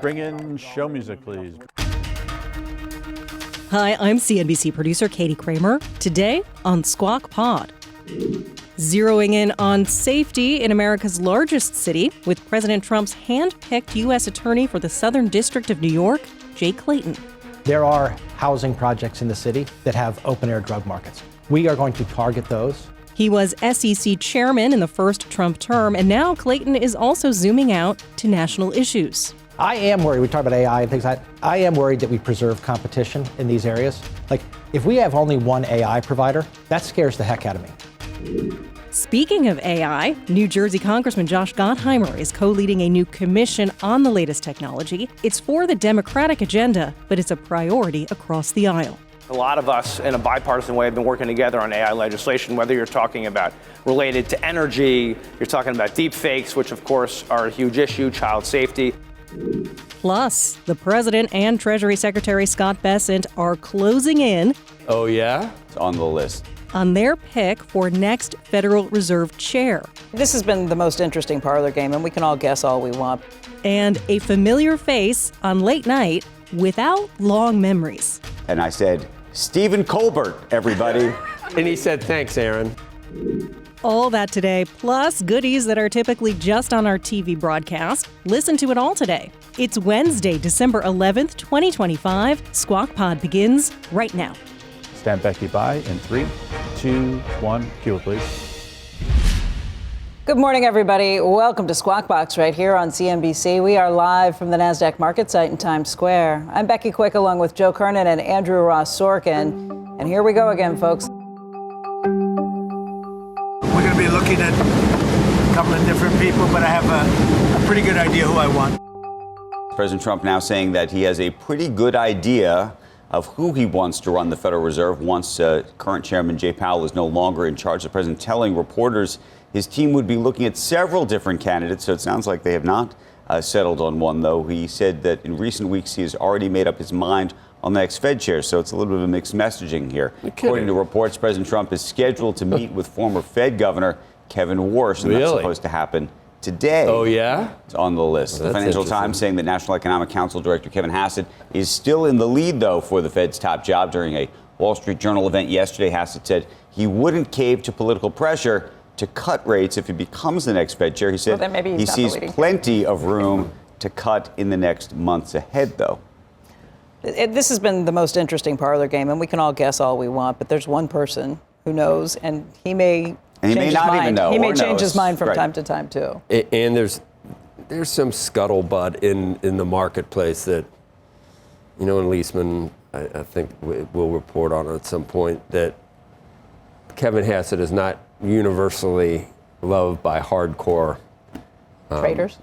Bring in show music, please. Hi, I'm CNBC producer Katie Kramer. Today on Squawk Pod. Zeroing in on safety in America's largest city with President Trump's hand-picked U.S. attorney for the Southern District of New York, Jay Clayton. There are housing projects in the city that have open-air drug markets. We are going to target those. He was SEC chairman in the first Trump term, and now Clayton is also zooming out to national issues. I am worried, we talk about AI and things like that. I am worried that we preserve competition in these areas. Like, if we have only one AI provider, that scares the heck out of me. Speaking of AI, New Jersey Congressman Josh Gottheimer is co-leading a new commission on the latest technology. It's for the Democratic agenda, but it's a priority across the aisle. A lot of us in a bipartisan way have been working together on AI legislation, whether you're talking about related to energy, you're talking about deep fakes, which of course are a huge issue, child safety. Plus, the president and Treasury Secretary Scott Bessent are closing in. Oh, yeah? It's on the list. On their pick for next Federal Reserve chair. This has been the most interesting parlor game, and we can all guess all we want. And a familiar face on late night without long memories. And I said, Stephen Colbert, everybody. And he said, thanks, Aaron. All that today, plus goodies that are typically just on our TV broadcast. Listen to it all today. It's Wednesday, December 11th, 2025. Squawk Pod begins right now. Stand Becky by in 3, 2, 1. Cue it, please. Good morning, everybody. Welcome to Squawk Box right here on CNBC. We are live from the NASDAQ market site in Times Square. I'm Becky Quick along with Joe Kernen and Andrew Ross Sorkin. And here we go again, folks. We're going to be looking at a couple of different people, but I have a pretty good idea who I want. President Trump now saying that he has a pretty good idea of who he wants to run the Federal Reserve once current Chairman Jay Powell is no longer in charge. The president telling reporters his team would be looking at several different candidates, so it sounds like they have not settled on one, though. He said that in recent weeks he has already made up his mind on the next Fed chair, so it's a little bit of a mixed messaging here. According to reports, President Trump is scheduled to meet with former Fed Governor Kevin Warsh, and that's supposed to happen today. Oh, yeah? It's on the list. Well, the Financial Times saying that National Economic Council Director Kevin Hassett is still in the lead, though, for the Fed's top job. During a Wall Street Journal event yesterday, Hassett said he wouldn't cave to political pressure to cut rates if he becomes the next Fed chair. He said he sees plenty of room to cut in the next months ahead, though. This has been the most interesting parlor game, and we can all guess all we want, but there's one person who knows, and he may change his mind. He may change his mind from time to time, too. And there's some scuttlebutt in the marketplace that, you know, and Leisman, I think will report on it at some point, that Kevin Hassett is not universally loved by hardcore traders,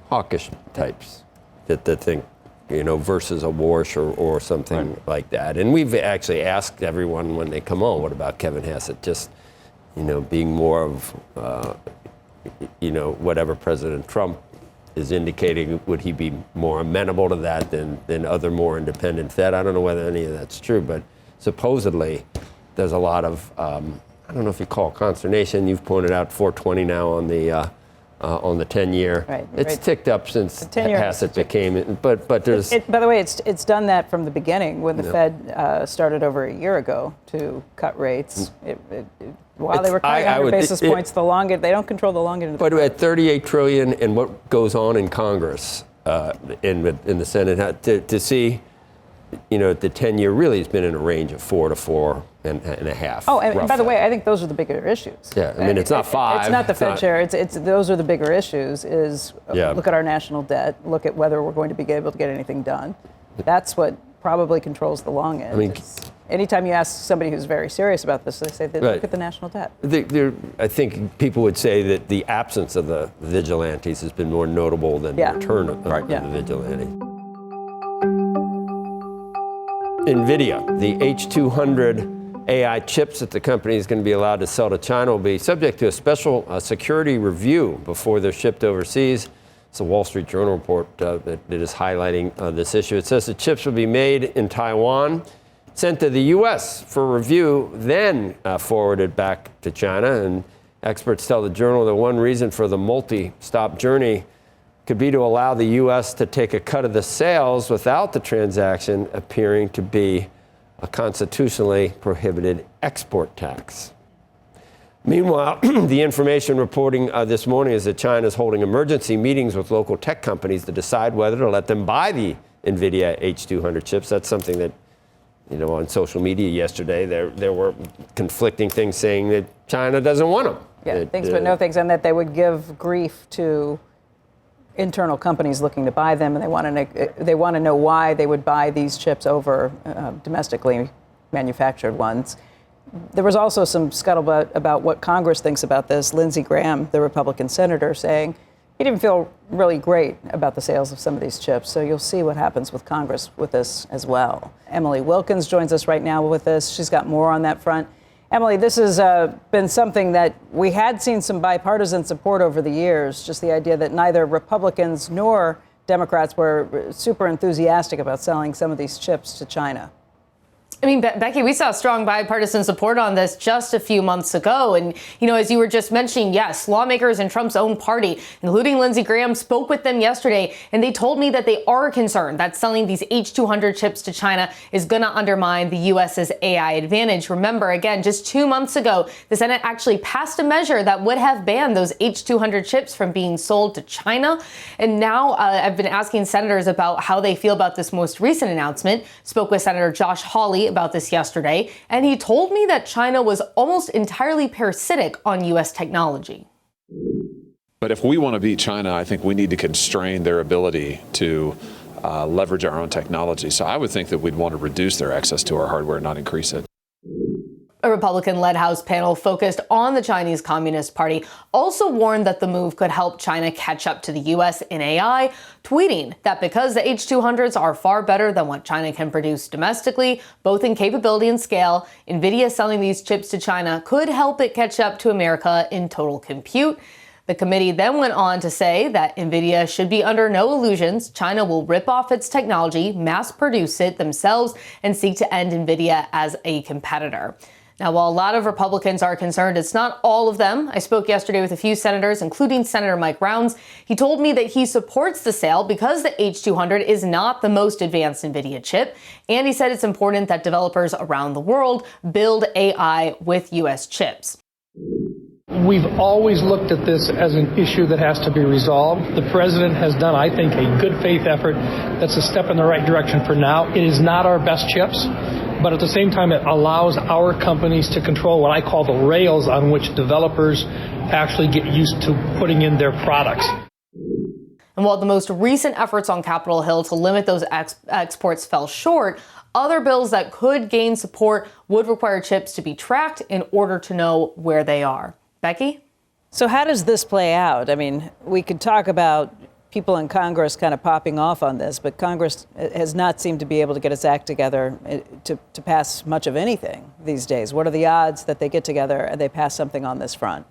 hawkish types that think, you know, versus a Warsh or something like that. And we've actually asked everyone when they come on, what about Kevin Hassett? Just, you know, being more of, you know, whatever President Trump is indicating, would he be more amenable to that than other more independent Fed? I don't know whether any of that's true, but supposedly there's a lot of, I don't know if you call it consternation. You've pointed out 420 now on the 10-year. Right, it's ticked up since Hassett became, but there's. By the way, it's done that from the beginning when the Fed started over a year ago to cut rates. While they were cutting 100 basis points, they don't control the long end of the. But at $38 trillion and what goes on in Congress, in the Senate, to see, you know, the 10-year really has been in a range of 4 to 4.5. Oh, and by the way, I think those are the bigger issues. Yeah, I mean, it's not 5. It's not the Fed chair. It's those are the bigger issues. Look at our national debt. Look at whether we're going to be able to get anything done. That's what probably controls the long end. I mean, anytime you ask somebody who's very serious about this, they say, look at the national debt. I think people would say that the absence of the vigilantes has been more notable than the return of the vigilantes. Nvidia, the H200 AI chips that the company is going to be allowed to sell to China will be subject to a special security review before they're shipped overseas. It's a Wall Street Journal report that is highlighting this issue. It says the chips will be made in Taiwan, sent to the U.S. for review, then forwarded back to China. And experts tell the Journal that one reason for the multi-stop journey could be to allow the U.S. to take a cut of the sales without the transaction appearing to be a constitutionally prohibited export tax. Meanwhile, the information reporting this morning is that China is holding emergency meetings with local tech companies to decide whether to let them buy the Nvidia H200 chips. That's something that, on social media yesterday, there were conflicting things saying that China doesn't want them. Yeah, things but no things, and that they would give grief to internal companies looking to buy them, and they want to know why they would buy these chips over domestically manufactured ones. There was also some scuttlebutt about what Congress thinks about this. Lindsey Graham, the Republican senator, saying he didn't feel really great about the sales of some of these chips. So you'll see what happens with Congress with this as well. Emily Wilkins joins us right now with this. She's got more on that front. Emily, this has been something that we had seen some bipartisan support over the years, just the idea that neither Republicans nor Democrats were super enthusiastic about selling some of these chips to China. I mean, Becky, we saw strong bipartisan support on this just a few months ago. And, as you were just mentioning, yes, lawmakers in Trump's own party, including Lindsey Graham, spoke with them yesterday, and they told me that they are concerned that selling these H200 chips to China is going to undermine the U.S.'s AI advantage. Remember, again, just 2 months ago, the Senate actually passed a measure that would have banned those H200 chips from being sold to China. And now I've been asking senators about how they feel about this most recent announcement. Spoke with Senator Josh Hawley about this yesterday, and he told me that China was almost entirely parasitic on U.S. technology. But if we want to beat China, I think we need to constrain their ability to leverage our own technology. So I would think that we'd want to reduce their access to our hardware, not increase it. A Republican-led House panel focused on the Chinese Communist Party also warned that the move could help China catch up to the U.S. in AI, tweeting that because the H200s are far better than what China can produce domestically, both in capability and scale, Nvidia selling these chips to China could help it catch up to America in total compute. The committee then went on to say that Nvidia should be under no illusions. China will rip off its technology, mass produce it themselves, and seek to end Nvidia as a competitor. Now, while a lot of Republicans are concerned, it's not all of them. I spoke yesterday with a few senators, including Senator Mike Rounds. He told me that he supports the sale because the H200 is not the most advanced NVIDIA chip. And he said it's important that developers around the world build AI with U.S. chips. We've always looked at this as an issue that has to be resolved. The president has done, I think, a good faith effort. That's a step in the right direction for now. It is not our best chips, but at the same time, it allows our companies to control what I call the rails on which developers actually get used to putting in their products. And while the most recent efforts on Capitol Hill to limit those exports fell short, other bills that could gain support would require chips to be tracked in order to know where they are. Becky? So how does this play out? I mean, we could talk about people in Congress kind of popping off on this, but Congress has not seemed to be able to get its act together to pass much of anything these days. What are the odds that they get together and they pass something on this front?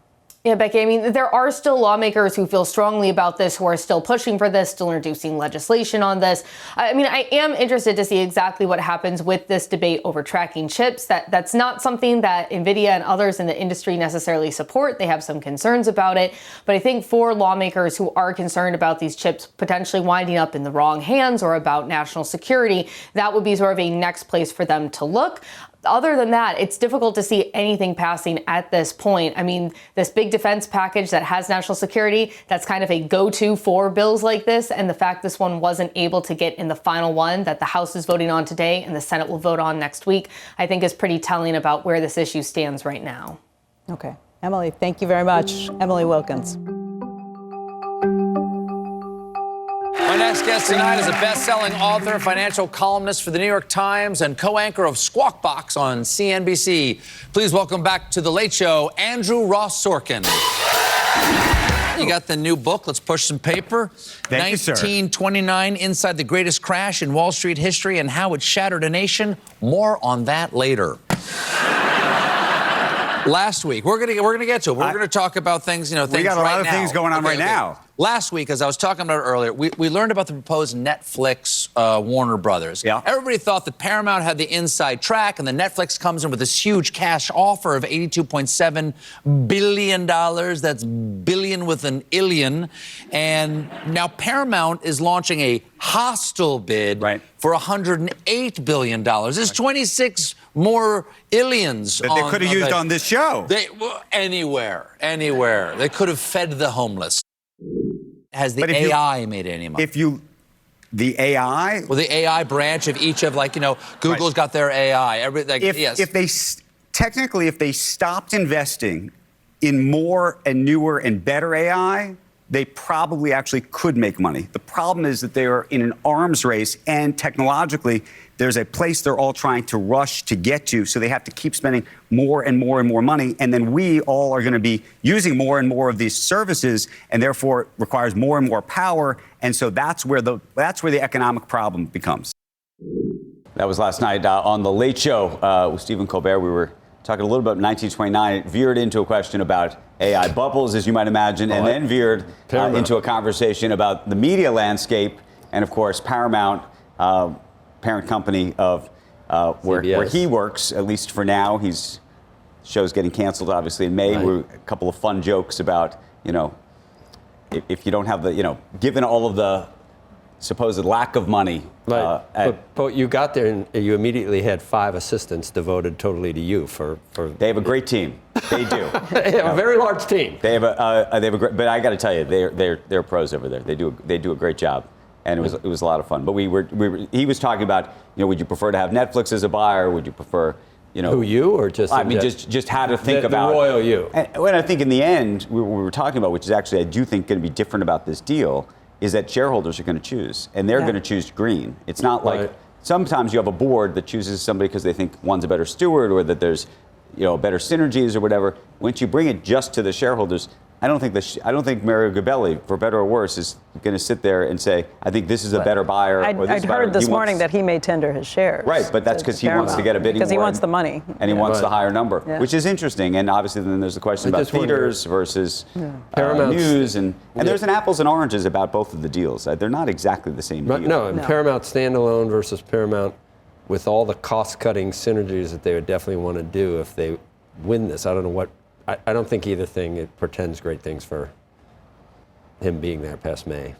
Yeah, Becky, I mean, there are still lawmakers who feel strongly about this, who are still pushing for this, still introducing legislation on this. I mean, I am interested to see exactly what happens with this debate over tracking chips. That's not something that Nvidia and others in the industry necessarily support. They have some concerns about it. But I think for lawmakers who are concerned about these chips potentially winding up in the wrong hands or about national security, that would be sort of a next place for them to look. Other than that, it's difficult to see anything passing at this point. I mean, this big defense package that has national security, that's kind of a go-to for bills like this. And the fact this one wasn't able to get in the final one that the House is voting on today and the Senate will vote on next week, I think is pretty telling about where this issue stands right now. Okay. Emily, thank you very much. Emily Wilkins. My next guest tonight is a best-selling author, financial columnist for the New York Times, and co-anchor of Squawk Box on CNBC. Please welcome back to The Late Show, Andrew Ross Sorkin. You got the new book. Let's push some paper. Thank you, sir. 1929, Inside the Greatest Crash in Wall Street History and How It Shattered a Nation. More on that later. Last week, we're gonna get to it. We're gonna talk about things, things we got a lot right of now. things going on right now. last week, as I was talking about earlier, we learned about the proposed Netflix Warner Brothers. Yeah. Everybody thought that Paramount had the inside track, and then Netflix comes in with this huge cash offer of $82.7 billion. That's billion with an illion. And now Paramount is launching a hostile bid for $108 billion. There's 26 more illions that they could have used on this show. Anywhere. They could have fed the homeless. Has the AI made any money? The AI? Well, the AI branch of each of, Google's got their AI. If they stopped investing in more and newer and better AI, they probably actually could make money. The problem is that they are in an arms race, and technologically, there's a place they're all trying to rush to get to, so they have to keep spending more and more and more money, and then we all are going to be using more and more of these services, and therefore it requires more and more power, and so that's where the economic problem becomes. That was last night on The Late Show with Stephen Colbert. We were talking a little bit about 1929. It veered into a question about AI bubbles, as you might imagine, and then veered into a conversation about the media landscape and, of course, Paramount, parent company of where he works, at least for now. His show's getting canceled, obviously, in May. A couple of fun jokes about, if you don't have the, given all of the supposed lack of money. But you got there and you immediately had 5 assistants devoted totally to you for They have a great team. They do. They have a very large team. They have a great, but I got to tell you, they're pros over there. They do a great job, and it was a lot of fun. But he was talking about, would you prefer to have Netflix as a buyer? Would you prefer, who, you, or just? I mean, just how to think about the royal you. And when I think in the end, we were talking about, which is actually I do think going to be different about this deal, is that shareholders are going to choose, and they're going to choose green. It's not like sometimes you have a board that chooses somebody because they think one's a better steward or that there's better synergies or whatever. Once you bring it just to the shareholders, I don't think Mario Gabelli, for better or worse, is going to sit there and say, I think this is a better buyer. I'd heard this morning that he may tender his shares. Right, but that's because he wants to get a bidding war. Because he wants the money. And he wants the higher number, which is interesting. And obviously then there's the question about theaters versus news. And there's an apples and oranges about both of the deals. They're not exactly the same deal. No, Paramount standalone versus Paramount with all the cost-cutting synergies that they would definitely want to do if they win this. I don't know what. I don't think either thing it portends great things for him being there past May.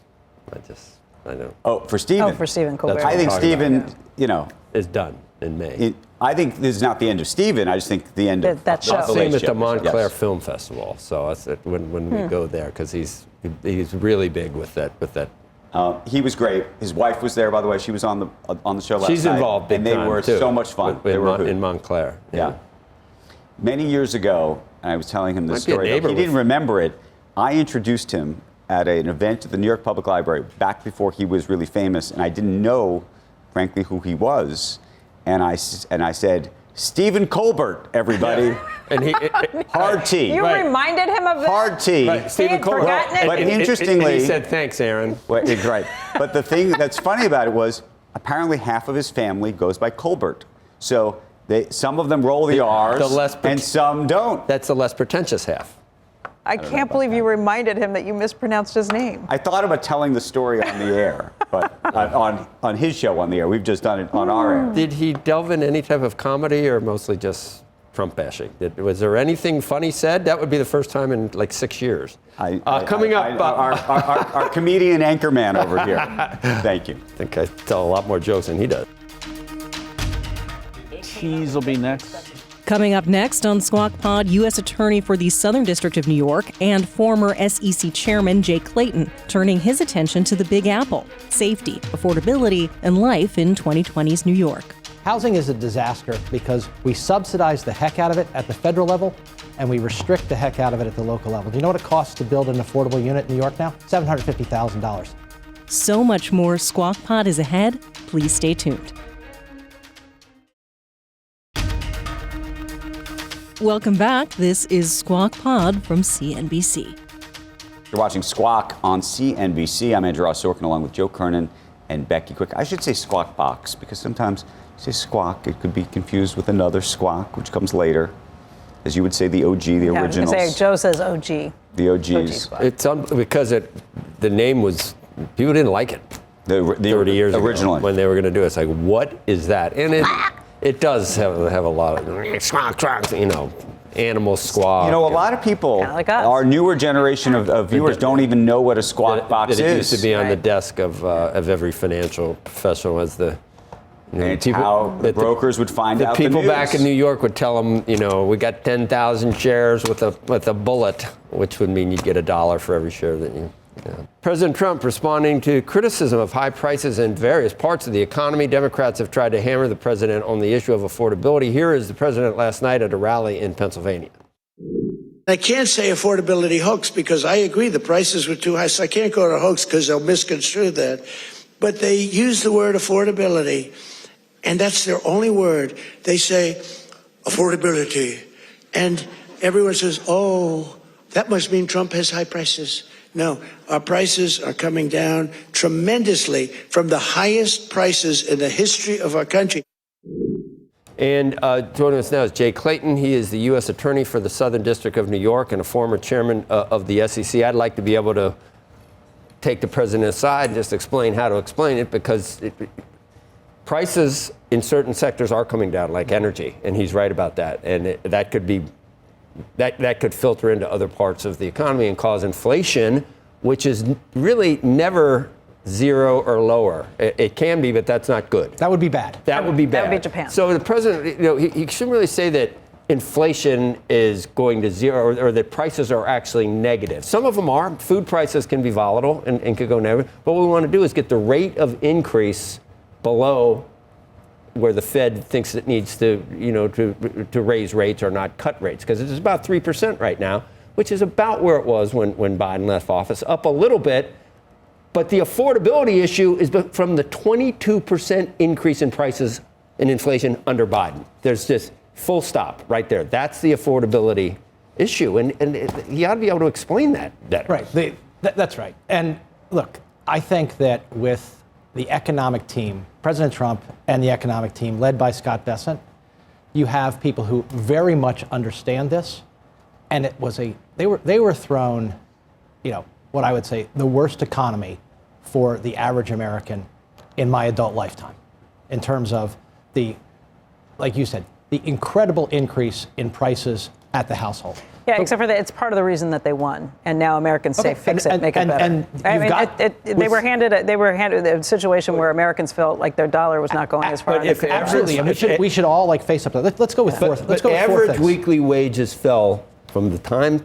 I know. Oh, for Stephen. Oh, for Stephen Colbert. I think Stephen, is done in May. I think this is not the end of Stephen. I just think the end of that show. Same at the Montclair Film Festival. So that's when we go there, because he's really big with that. He was great. His wife was there, by the way. She was on the show last night. She's involved big time, and they were too, so much fun. In Montclair. Yeah. Many years ago, and I was telling him this story. He didn't remember it. I introduced him at an event at the New York Public Library back before he was really famous, and I didn't know, frankly, who he was. And I said, Stephen Colbert, everybody. And hard T. You reminded him of it? Hard T. Right. Stephen Colbert. But interestingly, and he said, thanks, Aaron. Right. But the thing that's funny about it was, apparently half of his family goes by Colbert. So some of them roll the R's, and some don't. That's the less pretentious half. I can't believe you reminded him that you mispronounced his name. I thought about telling the story on the air, but on his show on the air. We've just done it on our air. Did he delve in any type of comedy or mostly just Trump bashing? Was there anything funny said? That would be the first time in like 6 years. Coming up, our comedian anchorman over here. Thank you. I think I tell a lot more jokes than he does. Cheese will be next. Coming up next on Squawk Pod, U.S. Attorney for the Southern District of New York and former SEC Chairman Jay Clayton turning his attention to the Big Apple, safety, affordability, and life in 2020's New York. Housing is a disaster because we subsidize the heck out of it at the federal level and we restrict the heck out of it at the local level. Do you know what it costs to build an affordable unit in New York now? $750,000. So much more Squawk Pod is ahead. Please stay tuned. Welcome back. This is Squawk Pod from CNBC. You're watching Squawk on CNBC. I'm Andrew Ross Sorkin along with Joe Kernen and Becky Quick. I should say Squawk Box because sometimes you say Squawk, it could be confused with another Squawk, which comes later. as you would say, the OG, the originals. I was gonna say, Joe says OG. The OGs. It's because the name was, people didn't like it. The 30 years originally. ago when they were going to do it. It's like, what is that? And it does have a lot of, squawk, animal squawk. A lot of people, like us. our newer generation of viewers don't even know what a squawk box is. It used to be on the desk of every financial professional as the how the brokers would find out. The people back in New York would tell them, we got 10,000 shares with a bullet, which would mean you'd get $1 for every share that you. President Trump responding to criticism of high prices in various parts of the economy. Democrats have tried to hammer the president on the issue of affordability. Here is the president last night at a rally in Pennsylvania. I can't say affordability hoax because I agree the prices were too high, so I can't go to hoax because they'll misconstrue that. But they use the word affordability, and that's their only word. They say affordability, and everyone says, oh, that must mean Trump has high prices. No, our prices are coming down tremendously from the highest prices in the history of our country. And joining us now is Jay Clayton. He is the U.S. Attorney for the Southern District of New York and a former chairman of the SEC. I'd like to be able to take the president aside and just explain how to explain it, because prices in certain sectors are coming down, like energy, and he's right about that. And that could be that could filter into other parts of the economy and cause inflation, which is really never zero or lower. It can be, but that's not good. That would be bad. That would be bad. That would be Japan. So the president, he shouldn't really say that inflation is going to zero or that prices are actually negative. Some of them are. Food prices can be volatile and could go negative. But what we want to do is get the rate of increase below where the Fed thinks it needs to raise rates or not cut rates, because it's about 3% right now, which is about where it was when Biden left office, up a little bit. But the affordability issue is from the 22% increase in prices and inflation under Biden. There's just full stop right there. That's the affordability issue. And he ought to be able to explain that better. Right. That's right. And look, I think that with the economic team, President Trump and the economic team led by Scott Bessent, you have people who very much understand this. And it was they were thrown, what I would say, the worst economy for the average American in my adult lifetime, in terms of like you said, the incredible increase in prices at the household. Yeah, except for that, it's part of the reason that they won, and now Americans say, "Fix it, make it better." They were handed a situation where Americans felt like their dollar was not going as far. Absolutely, and we should all face up to that. Let's go with four. Let's go with average weekly wages fell from the time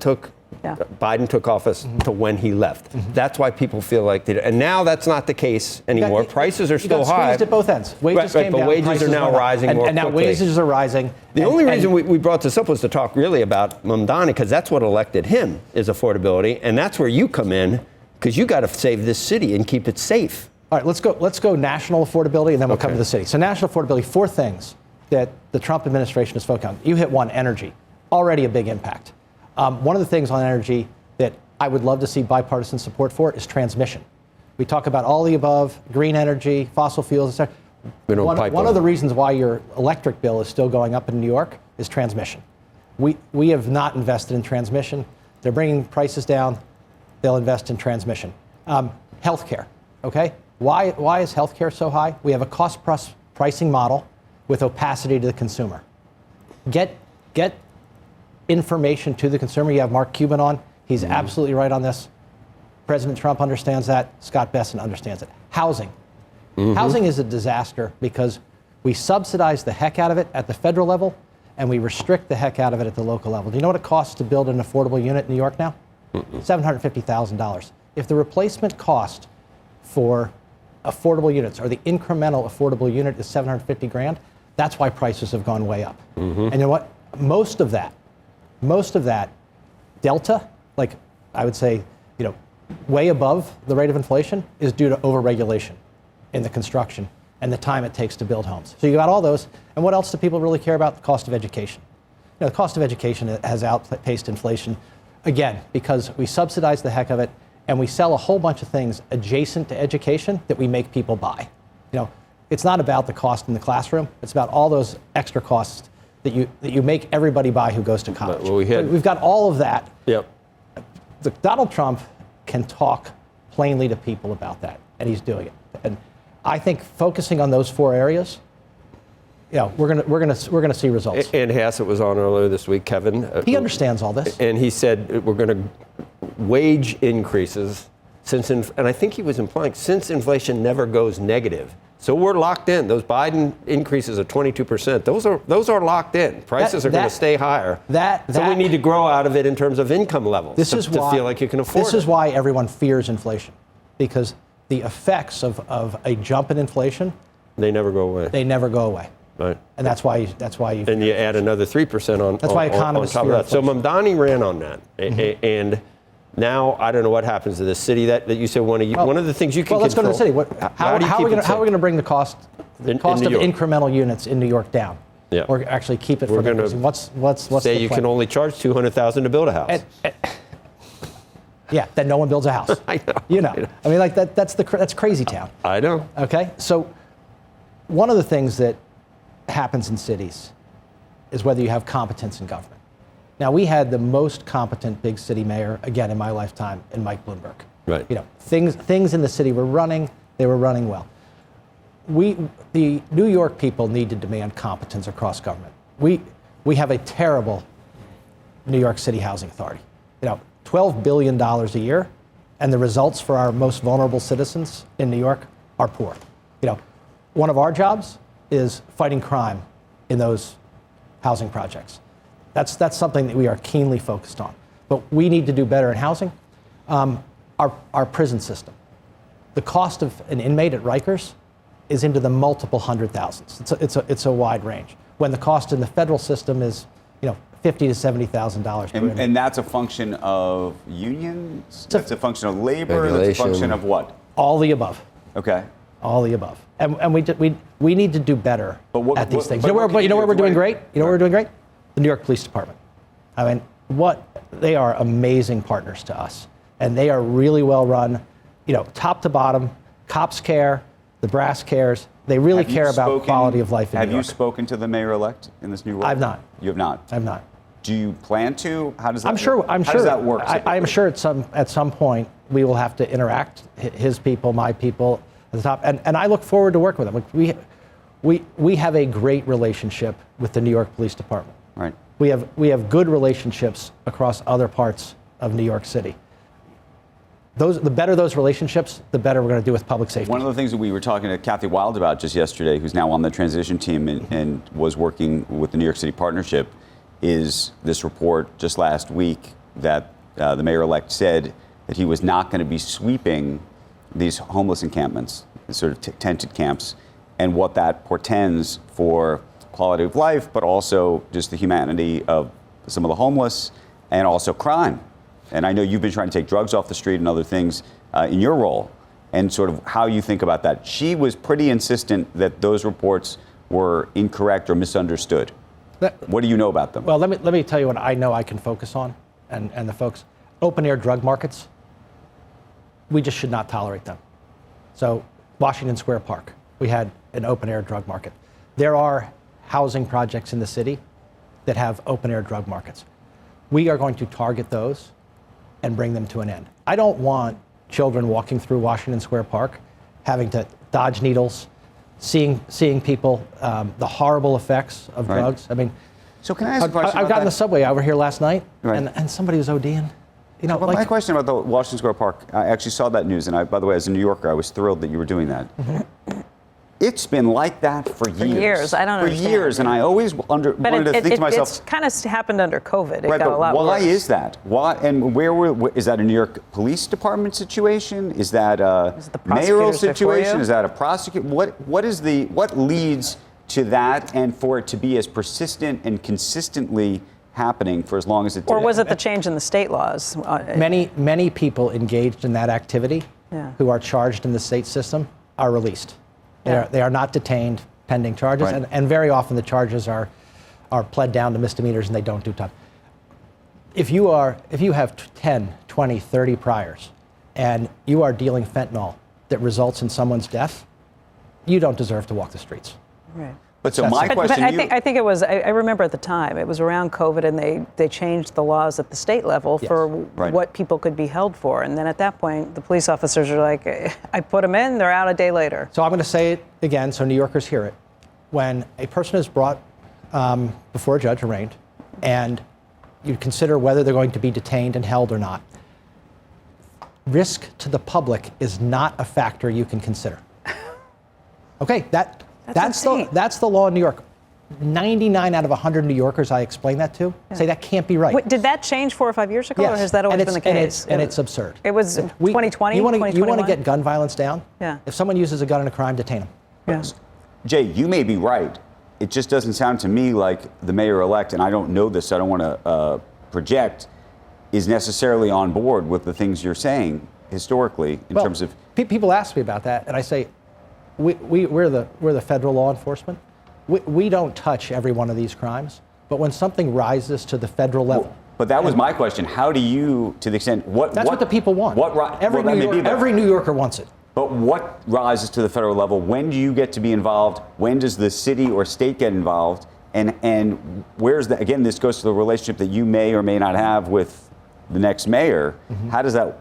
Biden took office to when he left. That's why people feel like they do. And now that's not the case anymore. Prices are still high. Squeezed at both ends. Wages came down, but wages are now rising more quickly. And now wages are rising. The only reason we brought this up was to talk really about Mamdani, because that's what elected him, is affordability. And that's where you come in, because you got to save this city and keep it safe. All right, let's go national affordability, and then we'll come to the city. So national affordability, 4 things that the Trump administration is focused on. You hit one, energy. Already a big impact. One of the things on energy that I would love to see bipartisan support for is transmission. We talk about all the above, green energy, fossil fuels, etc. One of the reasons why your electric bill is still going up in New York is transmission. We have not invested in transmission. They're bringing prices down. They'll invest in transmission. Healthcare, okay? Why is healthcare so high? We have a cost-plus pricing model with opacity to the consumer. Get information to the consumer. You have Mark Cuban on. He's absolutely right on this. President Trump understands that. Scott Bessent understands it. Housing. Housing is a disaster because we subsidize the heck out of it at the federal level, and we restrict the heck out of it at the local level. Do you know what it costs to build an affordable unit in New York now? $750,000. If the replacement cost for affordable units or the incremental affordable unit is $750,000, that's why prices have gone way up. And you know what? Most of that delta, like I would say, way above the rate of inflation, is due to overregulation in the construction and the time it takes to build homes. So you got all those. And what else do people really care about? The cost of education. The cost of education has outpaced inflation, again, because we subsidize the heck of it, and we sell a whole bunch of things adjacent to education that we make people buy. It's not about the cost in the classroom. It's about all those extra costs that you make everybody buy who goes to college. Well, we've got all of that. Yep. Donald Trump can talk plainly to people about that, and he's doing it. And I think focusing on those 4 areas, we're gonna see results. And Hassett was on earlier this week, Kevin. He understands all this. And he said we're going to wage increases and I think he was implying since inflation never goes negative. So we're locked in. Those Biden increases of 22%, those are locked in. Prices are going to stay higher. So we need to grow out of it in terms of income levels to feel like you can afford it. This is why everyone fears inflation, because the effects of a jump in inflation, they never go away. They never go away. Right. And that's why you. And you add another 3% on. That's why economists on top of that. So inflation. Mamdani ran on that, and now I don't know what happens to the city that you said one of the things you can. Well, let's control. go to the city. How are we going to bring the cost of incremental units in New York down? Yeah. Or actually keep it We're from going increasing? What's say the you plan? can only charge $200,000 to build a house. Yeah, then no one builds a house. I know. I mean, like that's crazy town. I know. Okay, so one of the things that happens in cities is whether you have competence in government. Now, we had the most competent big city mayor, again, in my lifetime, in Mike Bloomberg. Right. Things in the city were running, they were running well. The New York people need to demand competence across government. We have a terrible New York City Housing Authority. $12 billion a year, and the results for our most vulnerable citizens in New York are poor. One of our jobs is fighting crime in those housing projects. That's something that we are keenly focused on. But we need to do better in housing. Our prison system. The cost of an inmate at Rikers is into the multiple hundred thousands. It's a wide range. When the cost in the federal system is, $50,000 to $70,000 per inmate. And that's a function of unions? That's a function of labor? Regulation. That's a function of what? All the above. Okay. All the above. And we need to do better at these things. but Where we're doing great? Where we're doing great? The New York Police Department. I mean, they are amazing partners to us. And they are really well run, top to bottom. Cops care, the brass cares. They really care about quality of life in New York. Have you spoken to the mayor-elect in this new role? I've not. You have not? I've not. Do you plan to? How does that work? How does that work? I'm sure at some point we will have to interact, his people, my people at the top. And I look forward to working with them. We have a great relationship with the New York Police Department. Right. We have good relationships across other parts of New York City. The better those relationships, the better we're going to do with public safety. One of the things that we were talking to Kathy Wild about just yesterday, who's now on the transition team and was working with the New York City Partnership, is this report just last week that the mayor-elect said that he was not going to be sweeping these homeless encampments, sort of tented camps, and what that portends for quality of life, but also just the humanity of some of the homeless and also crime. And I know you've been trying to take drugs off the street and other things in your role, and sort of how you think about that. She was pretty insistent that those reports were incorrect or misunderstood. What do you know about them? Well, let me tell you what I know I can focus on, and the folks. Open air drug markets, we just should not tolerate them. So Washington Square Park, we had an open air drug market. There are housing projects in the city that have open air drug markets. We are going to target those and bring them to an end. I don't want children walking through Washington Square Park having to dodge needles, seeing people, the horrible effects of drugs. I mean, so can I ask a question I about got in that? the subway over here last night, Right. and somebody was ODing. Well, my question about the Washington Square Park, I actually saw that news, and by the way, as a New Yorker, I was thrilled that you were doing that. Mm-hmm. It's been like that for years. For years, I don't understand. For years, and I always wanted to think to myself, it's kind of happened under COVID. It right, got but a lot why worse. is that? Why and is that a New York Police Department situation? Is that a mayoral situation? Is that a prosecutor? What leads to that, and for it to be as persistent and consistently happening for as long as it did? Or was it the change in the state laws? Many people engaged in that activity who are charged in the state system are released. They are not detained pending charges, Right. and very often the charges are pled down to misdemeanors and they don't do time. If you have 10, 20, 30 priors and you are dealing fentanyl that results in someone's death, you don't deserve to walk the streets. Right. But so my question, I think it was. I remember at the time it was around COVID, and they changed the laws at the state level for what people could be held for, and then at that point, the police officers are like, I put them in, they're out a day later. So I'm going to say it again, so New Yorkers hear it. When a person is brought before a judge, arraigned, and you consider whether they're going to be detained and held or not, risk to the public is not a factor you can consider. Okay, that's the law in New York. 99 out of 100 New Yorkers I explain that to say that can't be right. Wait, did that change 4 or 5 years ago, or has that always been the case? And it's absurd. It was 2020, You want 2021? to get gun violence down? Yeah. If someone uses a gun in a crime, detain them. Yeah. Jay, you may be right. It just doesn't sound to me like the mayor-elect, and I don't know this, so I don't want to project, is necessarily on board with the things you're saying historically in terms of... People ask me about that, and I say, we're the federal law enforcement. We don't touch every one of these crimes, but when something rises to the federal level... But that was my question. How do you, to the extent... That's what the people want. Every New Yorker wants it. But what rises to the federal level? When do you get to be involved? When does the city or state get involved? And where's the... Again, this goes to the relationship that you may or may not have with the next mayor. Mm-hmm.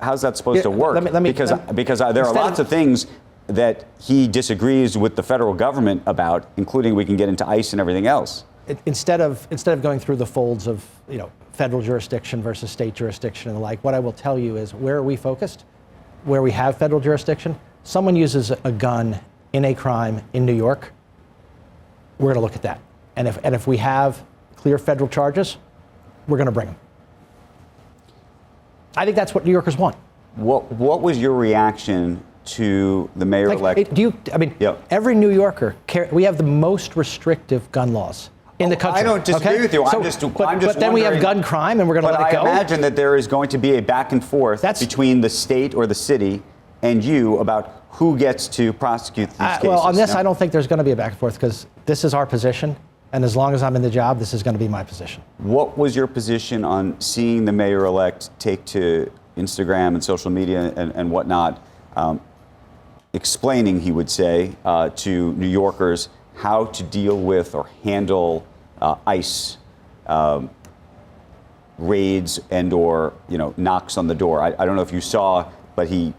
How's that supposed to work? Because there are lots of things that he disagrees with the federal government about, including we can get into ICE and everything else. Instead of going through the folds of federal jurisdiction versus state jurisdiction and the like, what I will tell you is where are we focused? Where we have federal jurisdiction, someone uses a gun in a crime in New York, we're going to look at that. And if we have clear federal charges, we're going to bring them. I think that's what New Yorkers want. What was your reaction to the mayor-elect? Every New Yorker, we have the most restrictive gun laws in the country. I don't disagree with you. But then we have gun crime, and we're going to let it go. But I imagine that there is going to be a back and forth between the state or the city and you about who gets to prosecute these cases. Well, on this, I don't think there's going to be a back and forth because this is our position, and as long as I'm in the job, this is going to be my position. What was your position on seeing the mayor-elect take to Instagram and social media and whatnot, explaining, he would say, to New Yorkers how to deal with or handle ICE raids and or knocks on the door? I don't know if you saw, but he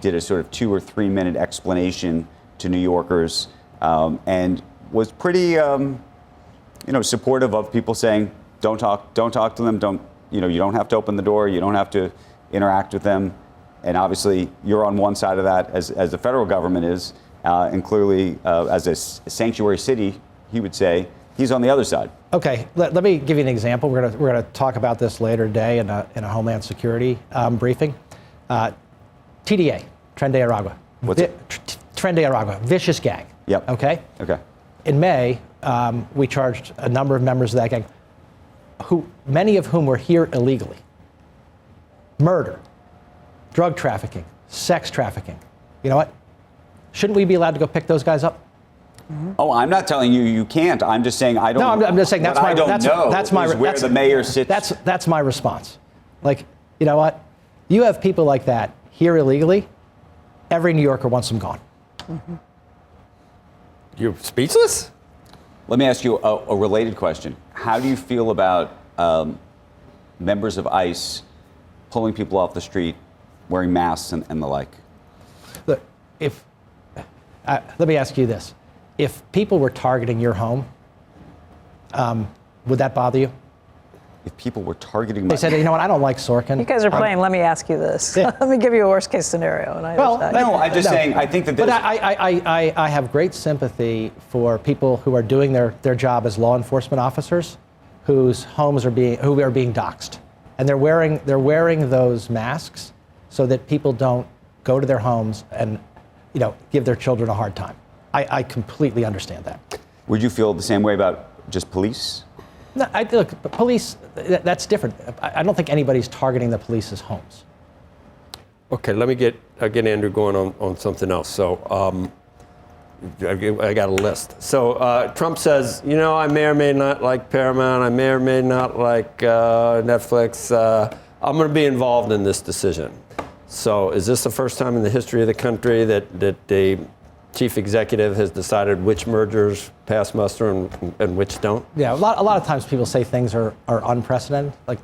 did a sort of 2 or 3 minute explanation to New Yorkers and was pretty supportive of people saying don't talk to them, you don't have to open the door, you don't have to interact with them. And obviously, you're on one side of that, as the federal government is, and clearly, as a sanctuary city, he would say, he's on the other side. Okay, let me give you an example. We're going to talk about this later today in a Homeland Security briefing. TDA, Tren de Aragua. What's it? Tren de Aragua, vicious gang. Yep. Okay. In May, we charged a number of members of that gang, many of whom were here illegally. Murder. Drug trafficking, sex trafficking. You know what? Shouldn't we be allowed to go pick those guys up? Mm-hmm. Oh, I'm not telling you you can't. I'm just saying I don't. No, I'm just saying that's where the mayor sits. That's my response. Like, you know what? You have people like that here illegally. Every New Yorker wants them gone. Mm-hmm. You're speechless? Let me ask you a related question. How do you feel about members of ICE pulling people off the street, wearing masks and the like? Look, let me ask you this. If people were targeting your home, would that bother you? If people were targeting They said, you know what, I don't like Sorkin. You guys are playing, let me ask you this. Yeah. Let me give you a worst case scenario. And I'm just saying, I think that But I have great sympathy for people who are doing their job as law enforcement officers whose homes are being doxxed. And they're wearing those masks so that people don't go to their homes and, give their children a hard time. I completely understand that. Would you feel the same way about just police? No, look, police, that's different. I don't think anybody's targeting the police's homes. Okay, let me get Andrew going on something else. So I got a list. So Trump says, I may or may not like Paramount. I may or may not like Netflix. I'm going to be involved in this decision. So is this the first time in the history of the country that a chief executive has decided which mergers pass muster and which don't? Yeah, a lot of times people say things are unprecedented. Like,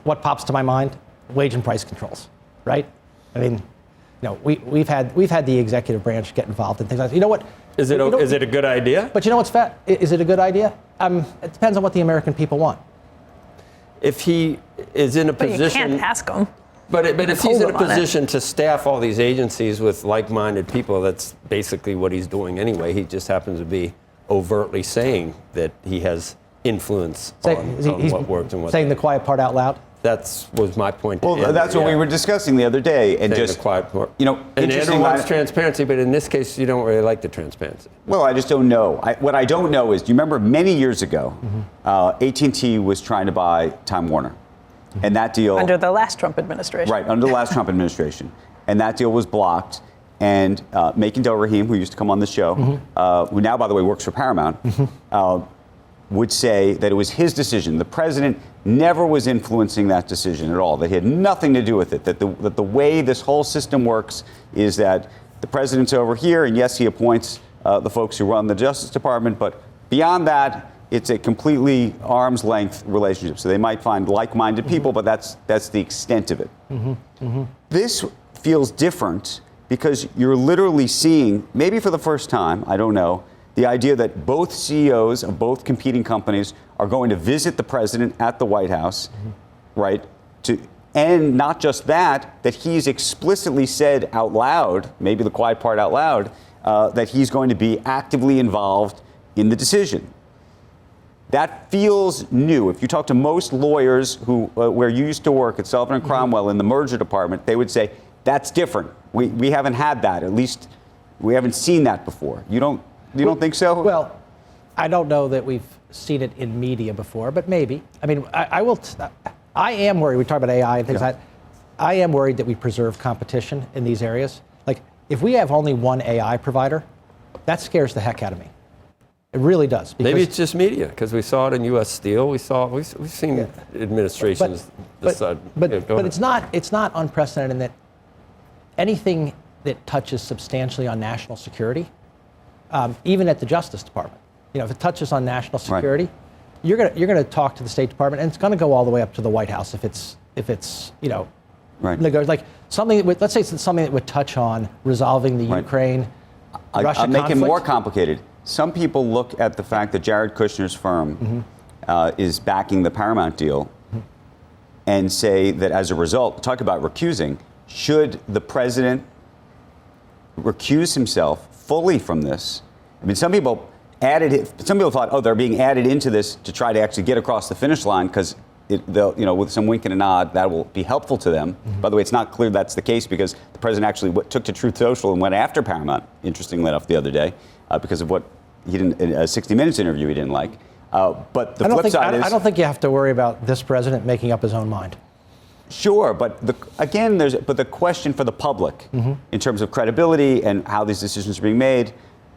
what pops to my mind? Wage and price controls, right? I mean, we've had the executive branch get involved in things like that. You know what? Is it a good idea? But you know what's is it a good idea? It depends on what the American people want. If he is in a position, you can't ask him. But if he's in a position to staff all these agencies with like-minded people, that's basically what he's doing anyway. He just happens to be overtly saying that he has influence on what works and what saying the quiet part out loud. That was my point. Well, that's what we were discussing the other day, and saying just the quiet part. And Andrew wants transparency, but in this case, you don't really like the transparency. Well, I just don't know. What I don't know is, do you remember many years ago, AT&T was trying to buy Time Warner, and that deal under the last Trump administration. Right, under the last Trump administration, and that deal was blocked. And Macon Del Rahim, who used to come on the show, who now, by the way, works for Paramount, would say that it was his decision. The president never was influencing that decision at all, that he had nothing to do with it, that the way this whole system works is that the president's over here, and yes, he appoints the folks who run the Justice Department, but beyond that, it's a completely arm's length relationship. So they might find like-minded people, but that's the extent of it. This feels different because you're literally seeing, maybe for the first time, I don't know, the idea that both CEOs of both competing companies are going to visit the president at the White House, right? And not just that he's explicitly said out loud, maybe the quiet part out loud, that he's going to be actively involved in the decision. That feels new. If you talk to most lawyers who, where you used to work at Sullivan and Cromwell in the merger department, they would say, that's different. We haven't had that. At least we haven't seen that before. You don't think so? Well, I don't know that we've seen it in media before, but maybe. I mean, I am worried. We talk about AI and things like that. I am worried that we preserve competition in these areas. Like, if we have only one AI provider, that scares the heck out of me. It really does. Maybe it's just media, because we saw it in U.S. Steel. We've seen administrations decide. But it's not unprecedented in that anything that touches substantially on national security, even at the Justice Department, if it touches on national security, you're gonna talk to the State Department, and it's gonna go all the way up to the White House if it's like something. Let's say it's something that would touch on resolving the Ukraine. Russia I'll make conflict. it more complicated. Some people look at the fact that Jared Kushner's firm is backing the Paramount deal and say that as a result, talk about recusing, should the president recuse himself fully from this? I mean, some people thought, they're being added into this to try to actually get across the finish line because with some wink and a nod, that will be helpful to them. By the way, it's not clear that's the case because the president actually took to Truth Social and went after Paramount, interestingly enough, the other day because of what he didn't, in a 60 Minutes interview he didn't like. But the flip side is... I don't think you have to worry about this president making up his own mind. Sure, but the question for the public in terms of credibility and how these decisions are being made,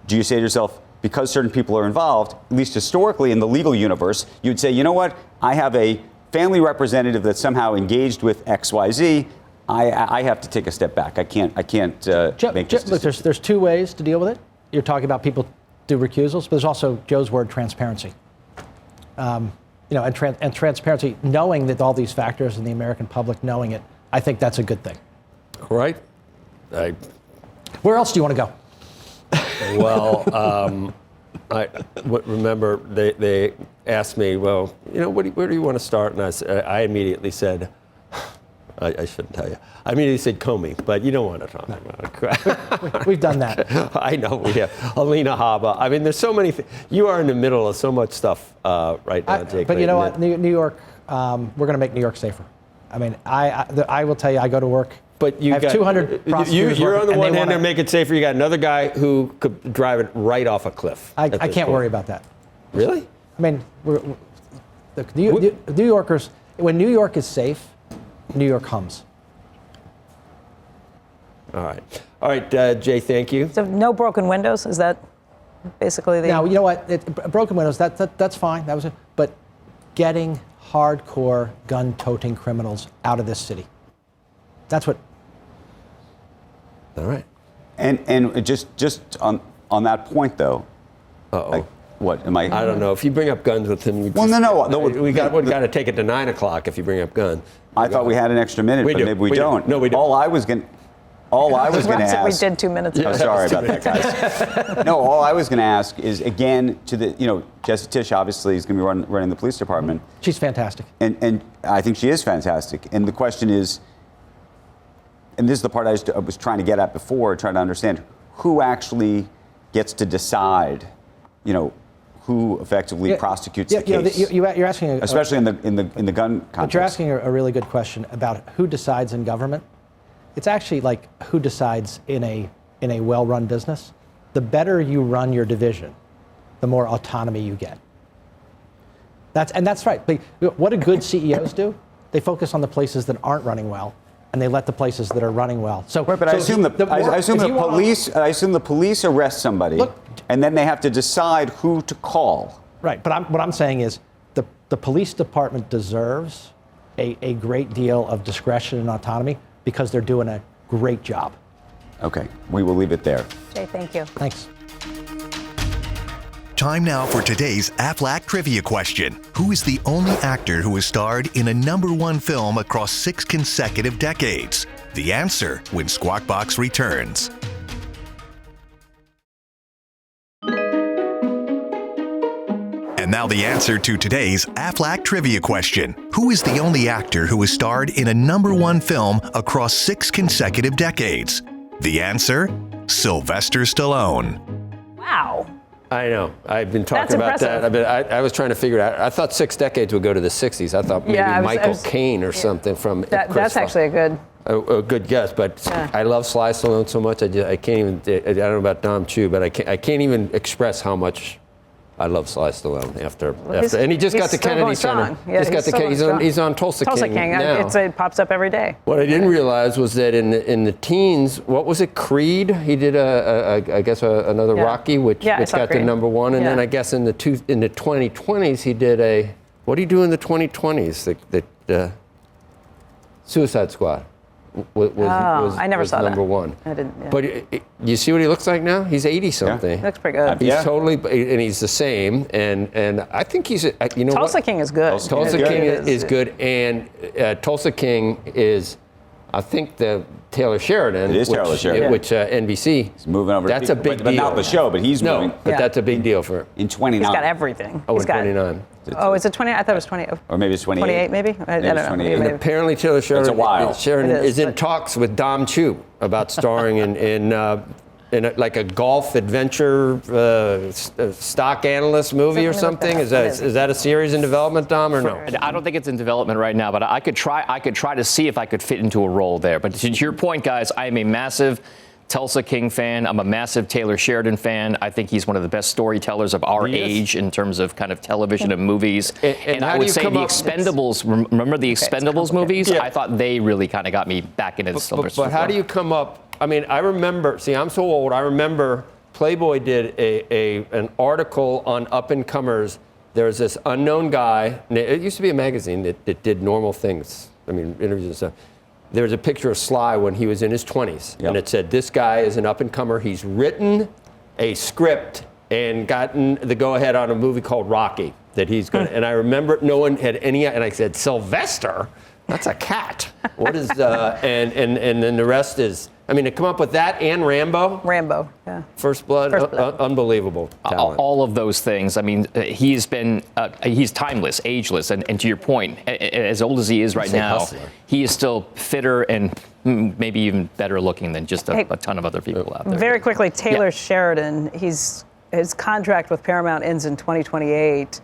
do you say to yourself, because certain people are involved, at least historically in the legal universe, you'd say, you know what, I have a family representative that's somehow engaged with XYZ, I have to take a step back. I can't make this decision. Look, there's two ways to deal with it. You're talking about people do recusals, but there's also Joe's word, transparency. And transparency, knowing that all these factors and the American public knowing it, I think that's a good thing. All right. Where else do you want to go? Well, remember they asked me, well, where do you want to start? And I immediately said, I shouldn't tell you. I immediately said Comey, but you don't want to talk about it. We've done that. I know we have. Alina Habba. I mean, there's so many things. You are in the middle of so much stuff right now, Jay Clayton. But you know what? New York, we're going to make New York safer. I mean, I will tell you, I go to work. But you have 200 prosecutors. You're on the one hand to make it safer. You got another guy who could drive it right off a cliff. I can't worry about that. Really? I mean, New Yorkers, when New York is safe, New York hums. All right, Jay, thank you. So no broken windows? Is that basically the... Now, you know what? Broken windows, that's fine. That was it. But getting hardcore gun-toting criminals out of this city. That's what... All right. And just on that point, though. Uh-oh. What am I? I don't know. If you bring up guns with him, we got to take it to 9 o'clock if you bring up guns. I thought we had an extra minute, but maybe we don't. No, we don't. All I was going to ask. We did 2 minutes ago. I'm sorry about that, guys. No, all I was going to ask is, again, Jesse Tisch obviously is going to be running the police department. She's fantastic. And I think she is fantastic. And the question is, and this is the part I was trying to get at before, trying to understand, who actually gets to decide, who effectively prosecutes the case? You're asking, especially in the gun context. But you're asking a really good question about who decides in government. It's actually like who decides in a well-run business. The better you run your division, the more autonomy you get. That's right. What do good CEOs do? They focus on the places that aren't running well, and they let the places that are running well. I assume the police arrest somebody, and then they have to decide who to call. Right, but what I'm saying is the police department deserves a great deal of discretion and autonomy because they're doing a great job. Okay, we will leave it there. Jay, thank you. Thanks. Time now for today's Aflac trivia question. Who is the only actor who has starred in a #1 film across 6 consecutive decades? The answer when Squawk Box returns. And now the answer to today's Aflac trivia question. Who is the only actor who has starred in a #1 film across 6 consecutive decades? The answer, Sylvester Stallone. Wow. I know. I've been talking about that. I was trying to figure it out. I thought 6 decades would go to the 60s. I thought maybe Michael Caine or something from That's actually a good guess, but I love Sly Stallone so much. I can't even. I don't know about Dom Chu, but I can't even express how much I love Sly Stallone after, and he just got the Kennedy Center. Yeah, he's on Tulsa King now. It pops up every day. What I didn't realize was that in the teens, what was it, Creed? He did another Rocky, which got to #1, and then I guess in the 2020s he did what did he do in the 2020s? The Suicide Squad. I never saw #1. I didn't. Yeah. But you see what he looks like now? He's 80-something. Yeah. He looks pretty good. He's totally, and he's the same. And I think he's, Tulsa King is good. Tulsa King is good, and Tulsa King is, I think, the Taylor Sheridan. It is Taylor Sheridan. Which NBC. He's moving over. That's a big deal. But not the show, but he's moving. But that's a big deal for in 29. He's got everything. Oh, in 29. Oh, is it 20? I thought it was 20. Or maybe it's 28. 28, maybe? I don't know. And apparently Taylor Sheridan is in talks with Dom Chu about starring in like a golf adventure stock analyst movie or something. Is that a series in development, Dom, or no? I don't think it's in development right now, but I could try to see if I could fit into a role there. But to your point, guys, I am a massive Tulsa King fan. I'm a massive Taylor Sheridan fan. I think he's one of the best storytellers of our age in terms of kind of television and movies. And I would say the Expendables, remember the Expendables movies? Yeah. I thought they really kind of got me back into the Sylvester. But how do you come up? I mean, I remember, I'm so old, I remember Playboy did an article on up-and-comers. There's this unknown guy, it used to be a magazine that did normal things, interviews and stuff. There was a picture of Sly when he was in his 20s, and it said, this guy is an up-and-comer. He's written a script and gotten the go-ahead on a movie called Rocky that he's going to, and I remember no one had any, and I said, Sylvester? That's a cat. What is, and then the rest is, to come up with that and Rambo. Rambo, yeah. First Blood. Unbelievable talent. All of those things. He's timeless, ageless, and to your point, as old as he is right now, he is still fitter and maybe even better looking than just a ton of other people out there. Very quickly, Taylor Sheridan, his contract with Paramount ends in 2028.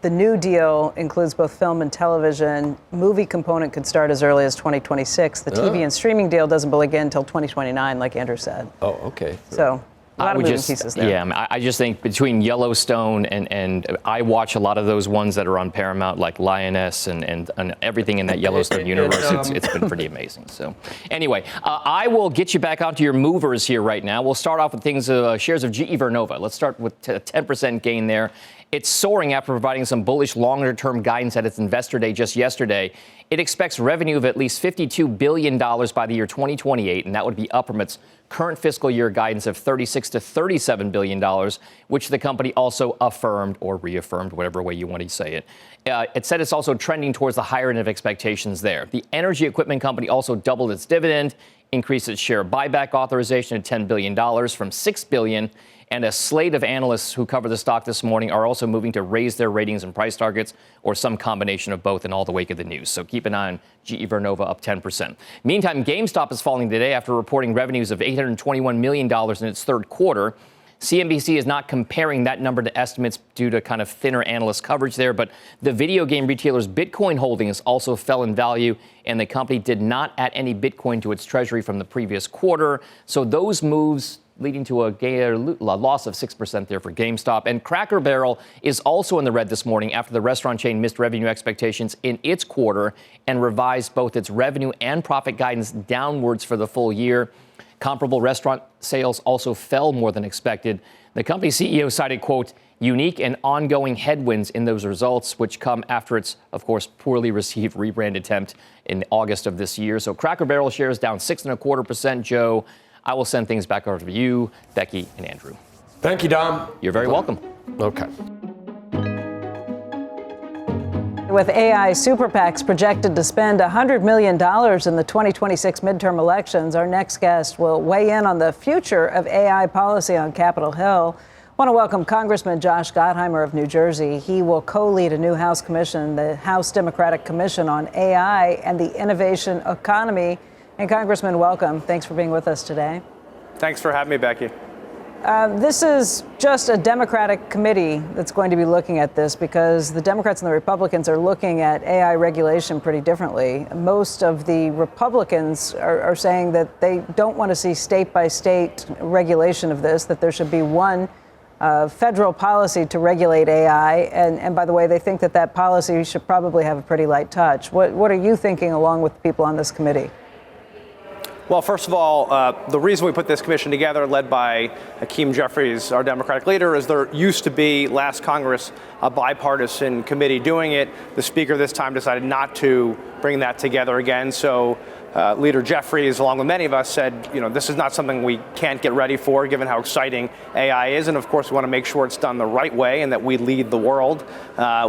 The new deal includes both film and television. Movie component could start as early as 2026. The TV and streaming deal doesn't begin until 2029, like Andrew said. Oh, okay. So a lot of moving pieces there. Yeah, I just think between Yellowstone and I watch a lot of those ones that are on Paramount, like Lioness and everything in that Yellowstone universe. It's been pretty amazing. So anyway, I will get you back onto your movers here right now. We'll start off with things, shares of GE Vernova. Let's start with a 10% gain there. It's soaring after providing some bullish longer-term guidance at its investor day just yesterday. It expects revenue of at least $52 billion by the year 2028, and that would be up from its current fiscal year guidance of $36 to $37 billion, which the company also affirmed or reaffirmed, whatever way you want to say it. It said it's also trending towards the higher end of expectations there. The energy equipment company also doubled its dividend, increased its share buyback authorization to $10 billion from $6 billion. And a slate of analysts who cover the stock this morning are also moving to raise their ratings and price targets, or some combination of both, in all the wake of the news. So keep an eye on GE Vernova, up 10%. Meantime, GameStop is falling today after reporting revenues of $821 million in its third quarter. CNBC is not comparing that number to estimates due to kind of thinner analyst coverage there, but the video game retailer's Bitcoin holdings also fell in value, and the company did not add any Bitcoin to its treasury from the previous quarter. So those moves leading to a loss of 6% there for GameStop. And Cracker Barrel is also in the red this morning after the restaurant chain missed revenue expectations in its quarter and revised both its revenue and profit guidance downwards for the full year. Comparable restaurant sales also fell more than expected. The company CEO cited, quote, unique and ongoing headwinds in those results, which come after its, of course, poorly received rebrand attempt in August of this year. So Cracker Barrel shares down 6.25%. Joe, I will send things back over to you, Becky, and Andrew. Thank you, Dom. You're very welcome. Okay. With AI super PACs projected to spend $100 million in the 2026 midterm elections, our next guest will weigh in on the future of AI policy on Capitol Hill. I want to welcome Congressman Josh Gottheimer of New Jersey. He will co-lead a new House commission, the House Democratic Commission on AI and the Innovation Economy. And Congressman, welcome. Thanks for being with us today. Thanks for having me, Becky. This is just a Democratic committee that's going to be looking at this, because the Democrats and the Republicans are looking at AI regulation pretty differently. Most of the Republicans are saying that they don't want to see state-by-state regulation of this, that there should be one federal policy to regulate AI. And by the way, they think that that policy should probably have a pretty light touch. What are you thinking along with the people on this committee? Well, first of all, the reason we put this commission together, led by Hakeem Jeffries, our Democratic leader, is there used to be, last Congress, a bipartisan committee doing it. The Speaker this time decided not to bring that together again. So Leader Jeffries, along with many of us, said, this is not something we can't get ready for, given how exciting AI is. And of course, we want to make sure it's done the right way and that we lead the world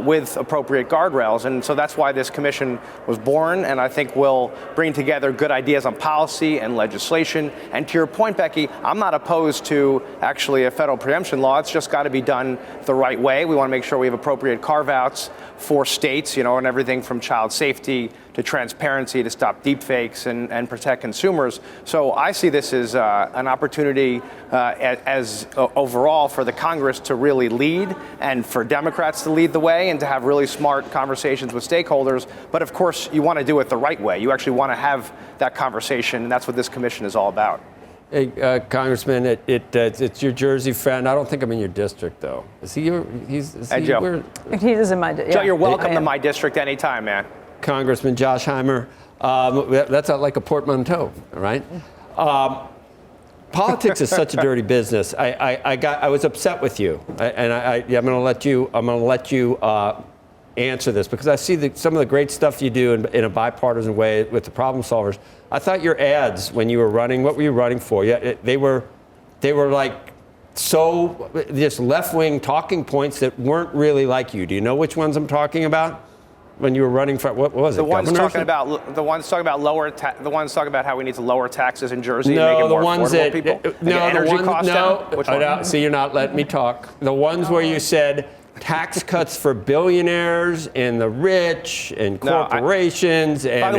with appropriate guardrails. And so that's why this commission was born. And I think we'll bring together good ideas on policy and legislation. And to your point, Becky, I'm not opposed to actually a federal preemption law. It's just got to be done the right way. We want to make sure we have appropriate carve-outs for states, and everything from child safety to transparency to stop deepfakes and protect consumers. So I see this as an opportunity as overall for the Congress to really lead and for Democrats to lead the way and to have really smart conversations with stakeholders. But of course, you want to do it the right way. You actually want to have that conversation, and that's what this commission is all about. Hey, Congressman, it's your Jersey friend. I don't think I'm in your district, though. Is he your? Hey, Joe. He is in my district. Joe, you're welcome to my district anytime, man. Congressman Josh Gottheimer. That's like a portmanteau, right? Politics is such a dirty business. I was upset with you, and I'm going to let you answer this, because I see some of the great stuff you do in a bipartisan way with the problem solvers. I thought your ads when you were running, what were you running for? Yeah, they were like so just left-wing talking points that weren't really like you. Do you know which ones I'm talking about? When you were running for, what was it? The ones talking about the ones talking about how we need to lower taxes in Jersey and make it more affordable for people. See, you're not letting me talk. The ones where you said tax cuts for billionaires and the rich and corporations. By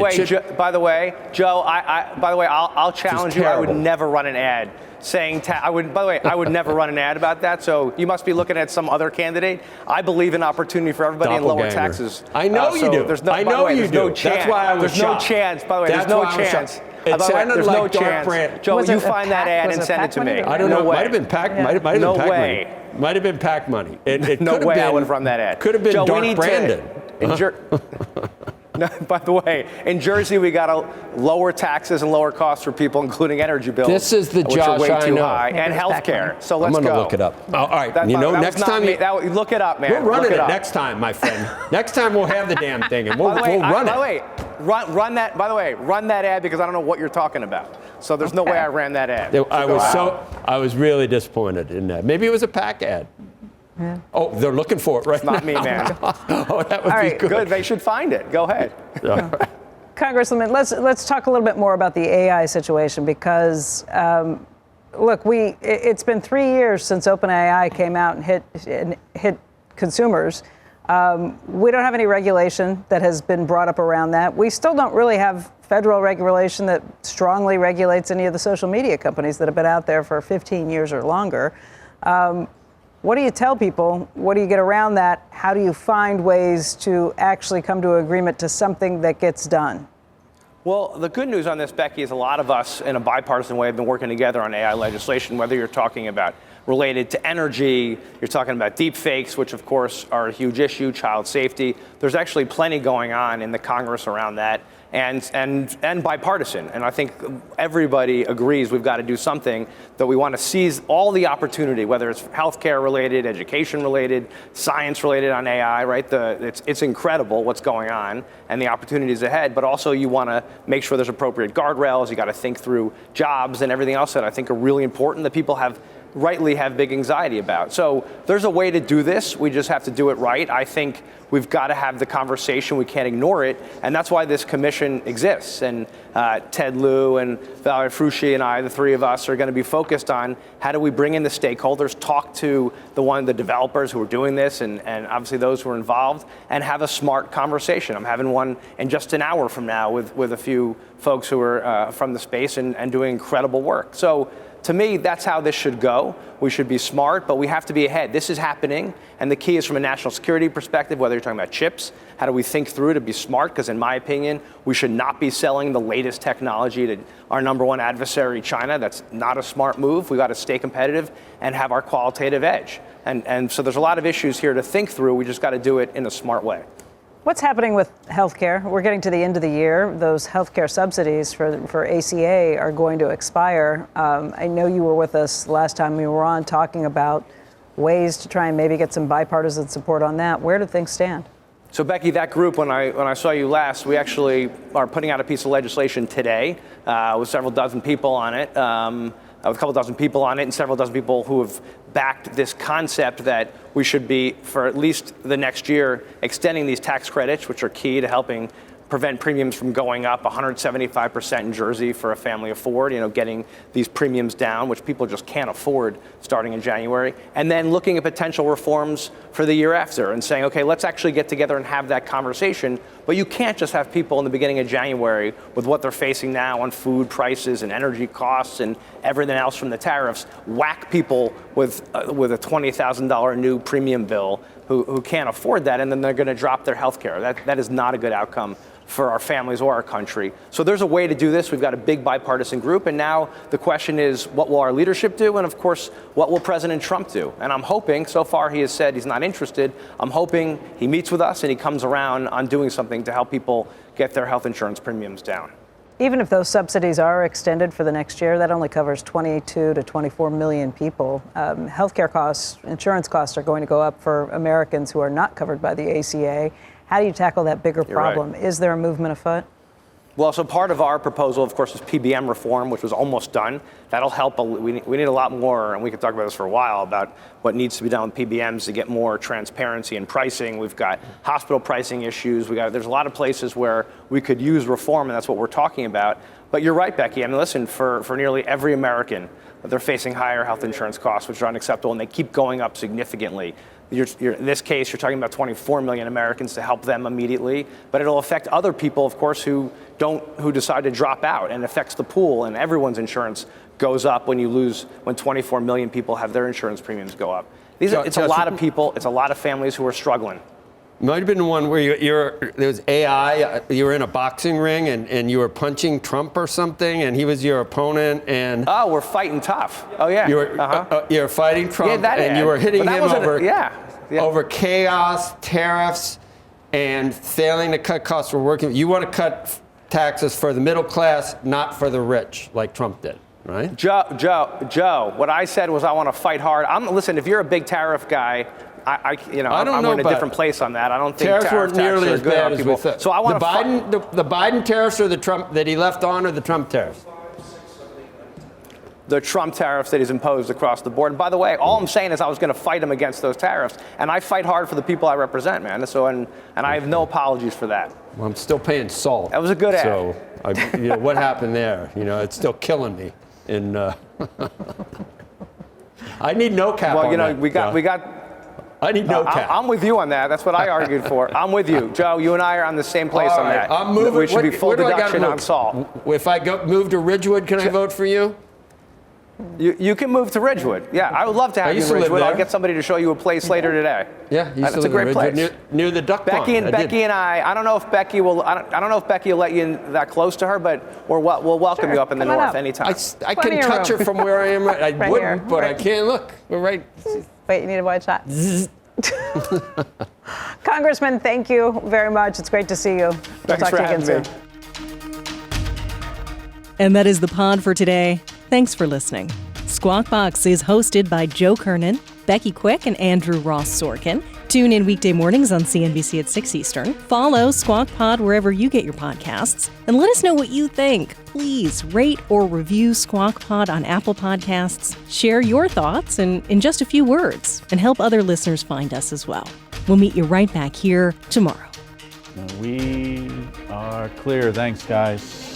the way, Joe, I'll challenge you. I would never run an ad saying I would never run an ad about that. So you must be looking at some other candidate. I believe in opportunity for everybody and lower taxes. I know you do. I know you do. No chance. That's why I was shocked. There's no chance. By the way, there's no chance. It sounded like Dark Brand. Joe, you find that ad and send it to me. I don't know. Might have been PAC. No way. Might have been PAC money. No way I would have run that ad. Could have been Dark Brandon. By the way, in Jersey, we got to lower taxes and lower costs for people, including energy bills. This is the which Josh are way I too know. high, and healthcare. So let's I'm go. going to look it up. All right. That, you know, that next was not time me. Look it up, man. We're running Look it up. next time, my friend. Next time we'll have the damn thing, and we'll run it. By the way, run that. By the way, run that ad because I don't know what you're talking about. So there's no way I ran that ad. I was really disappointed in that. Maybe it was a PAC ad. Yeah. Oh, they're looking for it right It's not now. me, man. Oh, that would be good. They should find it. Go ahead. Congressman, let's talk a little bit more about the AI situation because, look, it's been 3 years since OpenAI came out and hit consumers. We don't have any regulation that has been brought up around that. We still don't really have federal regulation that strongly regulates any of the social media companies that have been out there for 15 years or longer. What do you tell people? What do you get around that? How do you find ways to actually come to an agreement to something that gets done? Well, the good news on this, Becky, is a lot of us in a bipartisan way have been working together on AI legislation, whether you're talking about related to energy, you're talking about deep fakes, which of course are a huge issue, child safety. There's actually plenty going on in the Congress around that, and bipartisan. And I think everybody agrees we've got to do something, that we want to seize all the opportunity, whether it's healthcare related, education related, science related on AI, right? It's incredible what's going on and the opportunities ahead, but also you want to make sure there's appropriate guardrails. You got to think through jobs and everything else that I think are really important that people rightly have big anxiety about. So there's a way to do this. We just have to do it right. I think we've got to have the conversation. We can't ignore it. And that's why this commission exists. And Ted Lieu and Valerie Frusci and I, the three of us, are going to be focused on how do we bring in the stakeholders, talk to the developers who are doing this and obviously those who are involved, and have a smart conversation. I'm having one in just an hour from now with a few folks who are from the space and doing incredible work. So to me, that's how this should go. We should be smart, but we have to be ahead. This is happening, and the key is from a national security perspective, whether you're talking about chips, how do we think through to be smart? Because in my opinion, we should not be selling the latest technology to our number one adversary, China. That's not a smart move. We've got to stay competitive and have our qualitative edge. And so there's a lot of issues here to think through. We just got to do it in a smart way. What's happening with healthcare? We're getting to the end of the year. Those healthcare subsidies for ACA are going to expire. I know you were with us last time we were on talking about ways to try and maybe get some bipartisan support on that. Where do things stand? So Becky, that group, when I saw you last, we actually are putting out a piece of legislation today with several dozen people on it. With a couple dozen people on it and several dozen people who have backed this concept that we should be, for at least the next year, extending these tax credits, which are key to helping prevent premiums from going up 175% in Jersey for a family of four, getting these premiums down, which people just can't afford starting in January. And then looking at potential reforms for the year after and saying, okay, let's actually get together and have that conversation. But you can't just have people in the beginning of January with what they're facing now on food prices and energy costs and everything else from the tariffs, whack people with a $20,000 new premium bill who can't afford that, and then they're going to drop their health care. That is not a good outcome for our families or our country. So there's a way to do this. We've got a big bipartisan group, and now the question is, what will our leadership do? And of course, what will President Trump do? And I'm hoping, so far he has said he's not interested, I'm hoping he meets with us and he comes around on doing something to help people get their health insurance premiums down. Even if those subsidies are extended for the next year, that only covers 22 to 24 million people. Healthcare costs, insurance costs are going to go up for Americans who are not covered by the ACA. How do you tackle that bigger problem? Right. Is there a movement afoot? Well, so part of our proposal, of course, is PBM reform, which was almost done. That'll help. We need a lot more, and we could talk about this for a while, about what needs to be done with PBMs to get more transparency in pricing. We've got hospital pricing issues. There's a lot of places where we could use reform, and that's what we're talking about. But you're right, Becky. I mean, listen, for nearly every American, they're facing higher health insurance costs, which are unacceptable, and they keep going up significantly. In this case, you're talking about 24 million Americans to help them immediately, but it'll affect other people, of course, who decide to drop out, and affects the pool, and everyone's insurance goes up when 24 million people have their insurance premiums go up. It's a lot of people, it's a lot of families who are struggling. Might have been the one where there was AI, you were in a boxing ring and you were punching Trump or something, and he was your opponent, and... Oh, we're fighting tough. Oh, yeah. You were fighting Trump, and you were hitting him over chaos, tariffs, and failing to cut costs for working. You want to cut taxes for the middle class, not for the rich, like Trump did, right? Joe, what I said was I want to fight hard. Listen, if you're a big tariff guy, I'm in a different place on that. I don't think tariffs weren't nearly as bad as we thought. So I want the Biden tariffs or the Trump that he left on, or the Trump tariffs? The Trump tariffs that he's imposed across the board. And by the way, all I'm saying is I was going to fight him against those tariffs, and I fight hard for the people I represent, man. So and I have no apologies for that. Well, I'm still paying salt. That was a good ad. So what happened there? It's still killing me. I need no cap. Well, on that, we got. I need no cap. I'm with you on that. That's what I argued for. I'm with you, Joe. You and I are on the same place on that. I'm moving. We should be full deduction on salt. If I move to Ridgewood, can I vote for you? You can move to Ridgewood. Yeah, I would love to have you in Ridgewood. I'll get somebody to show you a place later today. Yeah, it's a great place. Near the duck pond. Becky and I don't know if Becky will. I don't know if Becky will let you in that close to her, but we'll welcome you up in the north anytime. I can touch her from where I am. I wouldn't, but I can't look. We're right. Wait, you need a wide shot. Congressman, thank you very much. It's great to see you. Thanks for having me. And that is the pod for today. Thanks for listening. Squawk Box is hosted by Joe Kernen, Becky Quick, and Andrew Ross Sorkin. Tune in weekday mornings on CNBC at 6 Eastern. Follow Squawk Pod wherever you get your podcasts. And let us know what you think. Please rate or review Squawk Pod on Apple Podcasts. Share your thoughts in just a few words and help other listeners find us as well. We'll meet you right back here tomorrow. We are clear. Thanks, guys.